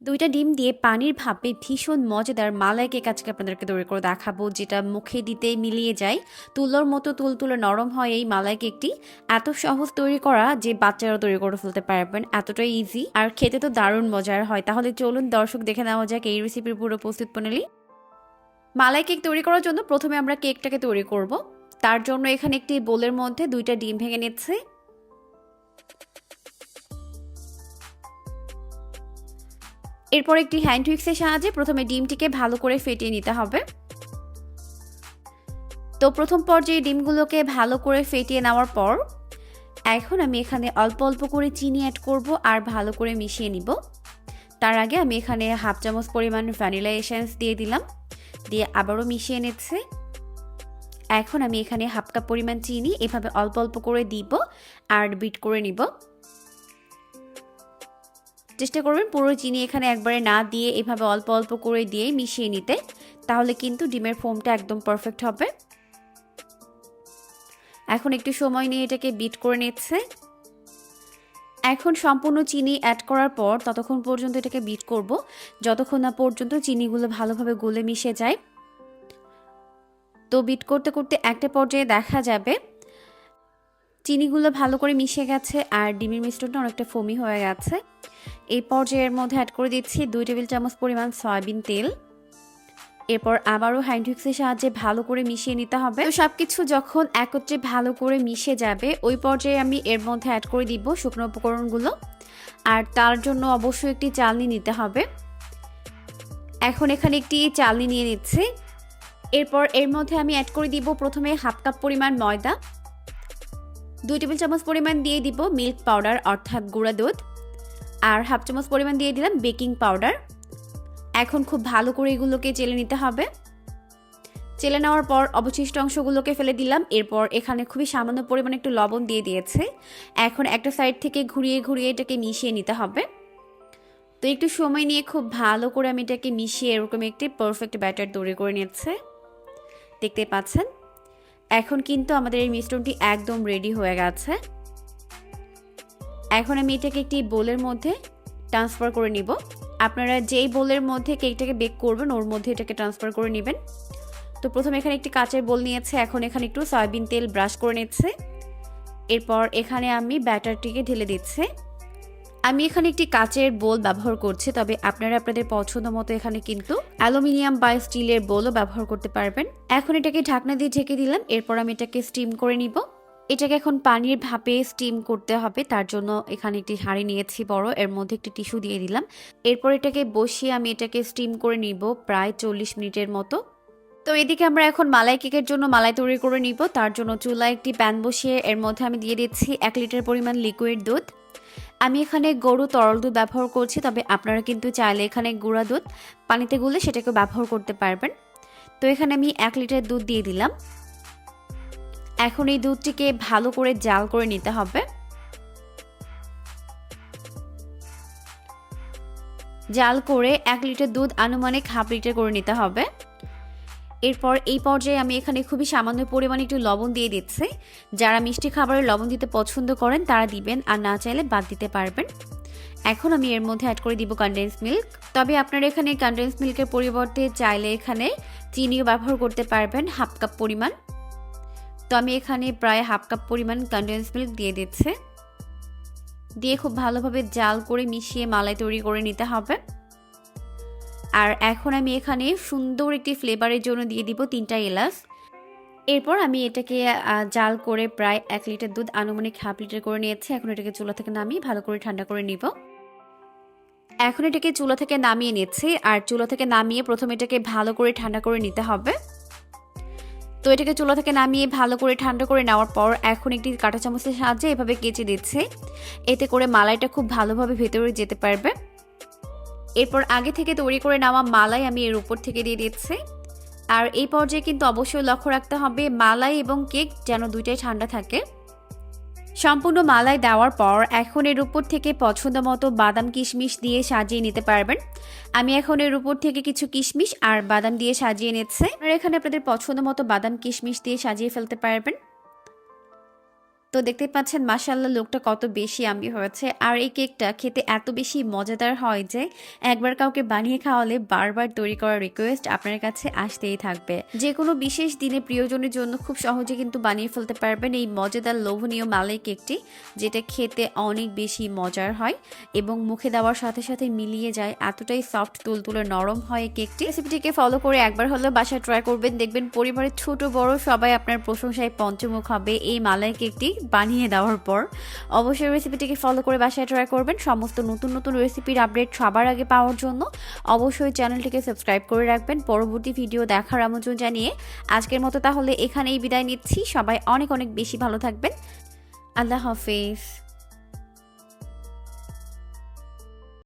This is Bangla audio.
২টা ডিম দিয়ে পানির ভাপে ভীষণ মজাদার মালাই কেক আজকে আপনাদেরকে তৈরি করে দেখাবো, যেটা মুখে দিতেই মিলিয়ে যায়। তুলোর মতো তুলতুলে নরম হয় এই মালাই কেকটি। এত সহজ তৈরি করা যে বাচ্চারা তৈরি করে ফেলতে পারবেন, এতটাই ইজি আর খেতে তো দারুণ মজার হয়। তাহলে চলুন দর্শক দেখে নেওয়া যাক এই রেসিপির পুরো প্রস্তুত প্রণালী। মালাই কেক তৈরি করার জন্য প্রথমে আমরা কেকটাকে তৈরি করব। তার জন্য এখানে একটি বোলের মধ্যে 2টা ডিম ভেঙে নিচ্ছি। এরপর একটি হ্যান্ড হুইক্সের সাহায্যে প্রথমে ডিমটিকে ভালো করে ফেটিয়ে নিতে হবে। তো প্রথম পর্যায়ে ডিমগুলোকে ভালো করে ফেটিয়ে নেওয়ার পর এখন আমি এখানে অল্প অল্প করে চিনি অ্যাড করব আর ভালো করে মিশিয়ে নিব। তার আগে আমি এখানে হাফ চামচ পরিমাণ ভ্যানিলা এসেন্স দিয়ে দিলাম, দিয়ে আবারও মিশিয়ে নিচ্ছি। এখন আমি এখানে হাফ কাপ পরিমাণ চিনি এভাবে অল্প অল্প করে দিব আর বিট করে নিব। চেষ্টা করবেন পুরো চিনি এখানে একবারে না দিয়ে এভাবে অল্প অল্প করে দিয়ে মিশিয়ে নিতে, তাহলে কিন্তু ডিমের ফোমটা একদম পারফেক্ট হবে। এখন একটু সময় নিয়ে এটাকে বিট করে নিচ্ছে। এখন সম্পূর্ণ চিনি অ্যাড করার পর ততক্ষণ পর্যন্ত এটাকে বিট করব যতক্ষণ না পর্যন্ত চিনিগুলো ভালোভাবে গলে মিশে যায়। তো বিট করতে করতে একটা পর্যায়ে দেখা যাবে চিনিগুলো ভালো করে মিশে গেছে আর ডিমের মিশ্রণটা অনেকটা ফোমি হয়ে গেছে। এই পর্যায়ের মধ্যে অ্যাড করে দিচ্ছি 2 টেবিল চামচ পরিমাণ সয়াবিন তেল। এরপর আবারও হ্যান্ড হুইক্সের সাহায্যে ভালো করে মিশিয়ে নিতে হবে। তো সবকিছু যখন একত্রে ভালো করে মিশে যাবে ওই পর্যায়ে আমি এর মধ্যে অ্যাড করে দিব শুকনো উপকরণগুলো, আর তার জন্য অবশ্যই একটি চালনি নিতে হবে। এখন এখানে একটি চালনি নিয়ে নিচ্ছি। এরপর এর মধ্যে আমি অ্যাড করে দিব প্রথমে হাফ কাপ পরিমাণ ময়দা, 2 টেবিল চামচ পরিমাণ দিয়ে দিব মিল্ক পাউডার অর্থাৎ গুঁড়া দুধ, আর হাফ চামচ পরিমাণ দিয়ে দিলাম বেকিং পাউডার। এখন খুব ভালো করে এগুলোকে চেলে নিতে হবে। চেলে নেওয়ার পর অবশিষ্ট অংশগুলোকে ফেলে দিলাম। এরপর এখানে খুবই সামান্য পরিমাণে একটু লবণ দিয়ে দিয়েছে। এখন একটা সাইড থেকে ঘুরিয়ে ঘুরিয়ে এটাকে মিশিয়ে নিতে হবে। তো একটু সময় নিয়ে খুব ভালো করে আমি এটাকে মিশিয়ে এরকম একটি পারফেক্ট ব্যাটার তৈরি করে নিচ্ছে। দেখতে পাচ্ছেন এখন কিন্তু আমাদের এই মিশ্রণটি একদম রেডি হয়ে গেছে। এখন আমি এটাকে একটি বোলের মধ্যে ট্রান্সফার করে নিব। আপনারা যেই বোলের মধ্যে কেকটাকে বেক করবেন ওর মধ্যে এটাকে ট্রান্সফার করে নেবেন। তো প্রথমে এখানে একটি কাচের বোল নিয়েছে, এখন এখানে একটু সয়াবিন তেল ব্রাশ করে নিচ্ছে। এরপর এখানে আমি ব্যাটারটিকে ঢেলে দিচ্ছি। আমি এখানে একটি কাচের বোল ব্যবহার করছি, তবে আপনারা আপনাদের পছন্দ মতো এখানে কিন্তু অ্যালুমিনিয়াম বা স্টিলের বোলও ব্যবহার করতে পারবেন। এখন এটাকে ঢাকনা দিয়ে ঢেকে দিলাম। এরপর আমি এটাকে স্টিম করে নিব। এটাকে এখন পানির ভাপে স্টিম করতে হবে, তার জন্য এখানে একটি হাঁড়ি নিয়েছি বড়, এর মধ্যে একটি টিস্যু দিয়ে দিলাম। এরপর এটাকে বসিয়ে আমি এটাকে স্টিম করে নিব প্রায় 40 মিনিটের মতো। তো এদিকে আমরা এখন মালাই কেকের জন্য মালাই তৈরি করে নিব। তার জন্য চুলায় একটি প্যান বসিয়ে এর মধ্যে আমি দিয়ে দিচ্ছি 1 লিটার পরিমাণ লিকুইড দুধ। আমি এখানে গরু তরল দুধ ব্যবহার করছি, তবে আপনারা কিন্তু চাইলে এখানে গুঁড়া দুধ পানিতে গুলে সেটাকে ব্যবহার করতে পারবেন। তো এখানে আমি 1 লিটার দুধ দিয়ে দিলাম। এখন এই দুধটিকে ভালো করে জাল করে নিতে হবে। জাল করে 1 লিটার দুধ আনুমানিক হাফ লিটার করে নিতে হবে। এরপর এই পর্যায়ে আমি এখানে খুবই সামান্য পরিমাণে একটু লবণ দিয়ে দিচ্ছি। যারা মিষ্টি খাবারে লবণ দিতে পছন্দ করেন তারা দিবেন, আর না চাইলে বাদ দিতে পারবেন। এখন আমি এর মধ্যে অ্যাড করে দিব কনডেন্স মিল্ক। তবে আপনারা এখানে কনডেন্স মিল্কের পরিবর্তে চাইলে এখানে চিনিও ব্যবহার করতে পারবেন হাফ কাপ পরিমাণ। তো আমি এখানে প্রায় হাফ কাপ পরিমাণ কনডেন্স মিল্ক দিয়ে দিচ্ছি। দিয়ে খুব ভালোভাবে জাল করে মিশিয়ে মালাই তৈরি করে নিতে হবে। আর এখন আমি এখানে সুন্দর একটি ফ্লেভারের জন্য দিয়ে দিব 3টা এলাচ। এরপর আমি এটাকে জাল করে প্রায় 1 লিটার দুধ আনুমানিক হাফ লিটার করে নিয়েছি। এখন এটাকে চুলা থেকে নামিয়ে ভালো করে ঠান্ডা করে নিব। এখন এটাকে চুলা থেকে নামিয়ে নিচ্ছি, আর চুলা থেকে নামিয়ে প্রথমে এটাকে ভালো করে ঠান্ডা করে নিতে হবে। তো এটাকে চুলা থেকে নামিয়ে ভালো করে ঠান্ডা করে নেওয়ার পর এখন একটি কাঁটা চামচের সাহায্যে এভাবে কেচে দিচ্ছি। এতে করে মালাইটা খুব ভালোভাবে ভেতরে যেতে পারবে। এরপর আগে থেকে তৈরি করে নেওয়া মালাই আমি এর উপর থেকে দিয়ে দিচ্ছি। আর এই পর্যায়ে কিন্তু অবশ্যই লক্ষ্য রাখতে হবে মালাই এবং কেক যেন দুইটাই ঠান্ডা থাকে। সম্পূর্ণ মালাই দেওয়ার পর এখন এর উপর থেকে পছন্দ মতো বাদাম কিশমিশ দিয়ে সাজিয়ে নিতে পারবেন। আমি এখন এর উপর থেকে কিছু কিশমিশ আর বাদাম দিয়ে সাজিয়ে নিচ্ছি। আর এখানে আপনাদের পছন্দ মতো বাদাম কিশমিশ দিয়ে সাজিয়ে ফেলতে পারবেন। তো দেখতেই পাচ্ছেন মাশাআল্লাহ লুকটা কত বেশি ইয়াম্মি হয়েছে। আর এই কেকটা খেতে এত বেশি মজাদার হয় যে একবার কাউকে বানিয়ে খাওয়ালে বারবার তৈরি করার রিকোয়েস্ট আপনার কাছে আসতেই থাকবে। যে কোনো বিশেষ দিনে প্রিয়জনের জন্য খুব সহজে কিন্তু বানিয়ে ফেলতে পারবেন এই মজাদার লোভনীয় মালাই কেকটি, যেটা খেতে অনেক বেশি মজার হয় এবং মুখে দেওয়ার সাথে সাথে মিলিয়ে যায়। এতটাই সফট তুলতুলে নরম হয় এই কেকটি। রেসিপিটিকে ফলো করে একবার হলেও বাসায় ট্রাই করবেন, দেখবেন পরিবারের ছোট বড় সবাই আপনার প্রশংসায় পঞ্চমুখ হবে এই মালাই কেকটি বানিয়ে দেওয়ার পর। অবশ্যই রেসিপিটিকে ফলো করে বাসায় ট্রাই করবেন। সমস্ত নতুন নতুন রেসিপির আপডেট সবার আগে পাওয়ার জন্য অবশ্যই চ্যানেলটিকে সাবস্ক্রাইব করে রাখবেন। পরবর্তী ভিডিও দেখার আমন্ত্রণ জানিয়ে আজকের মতো তাহলে এখানেই বিদায় নিচ্ছি। সবাই অনেক অনেক বেশি ভালো থাকবেন। আল্লাহ হাফেজ।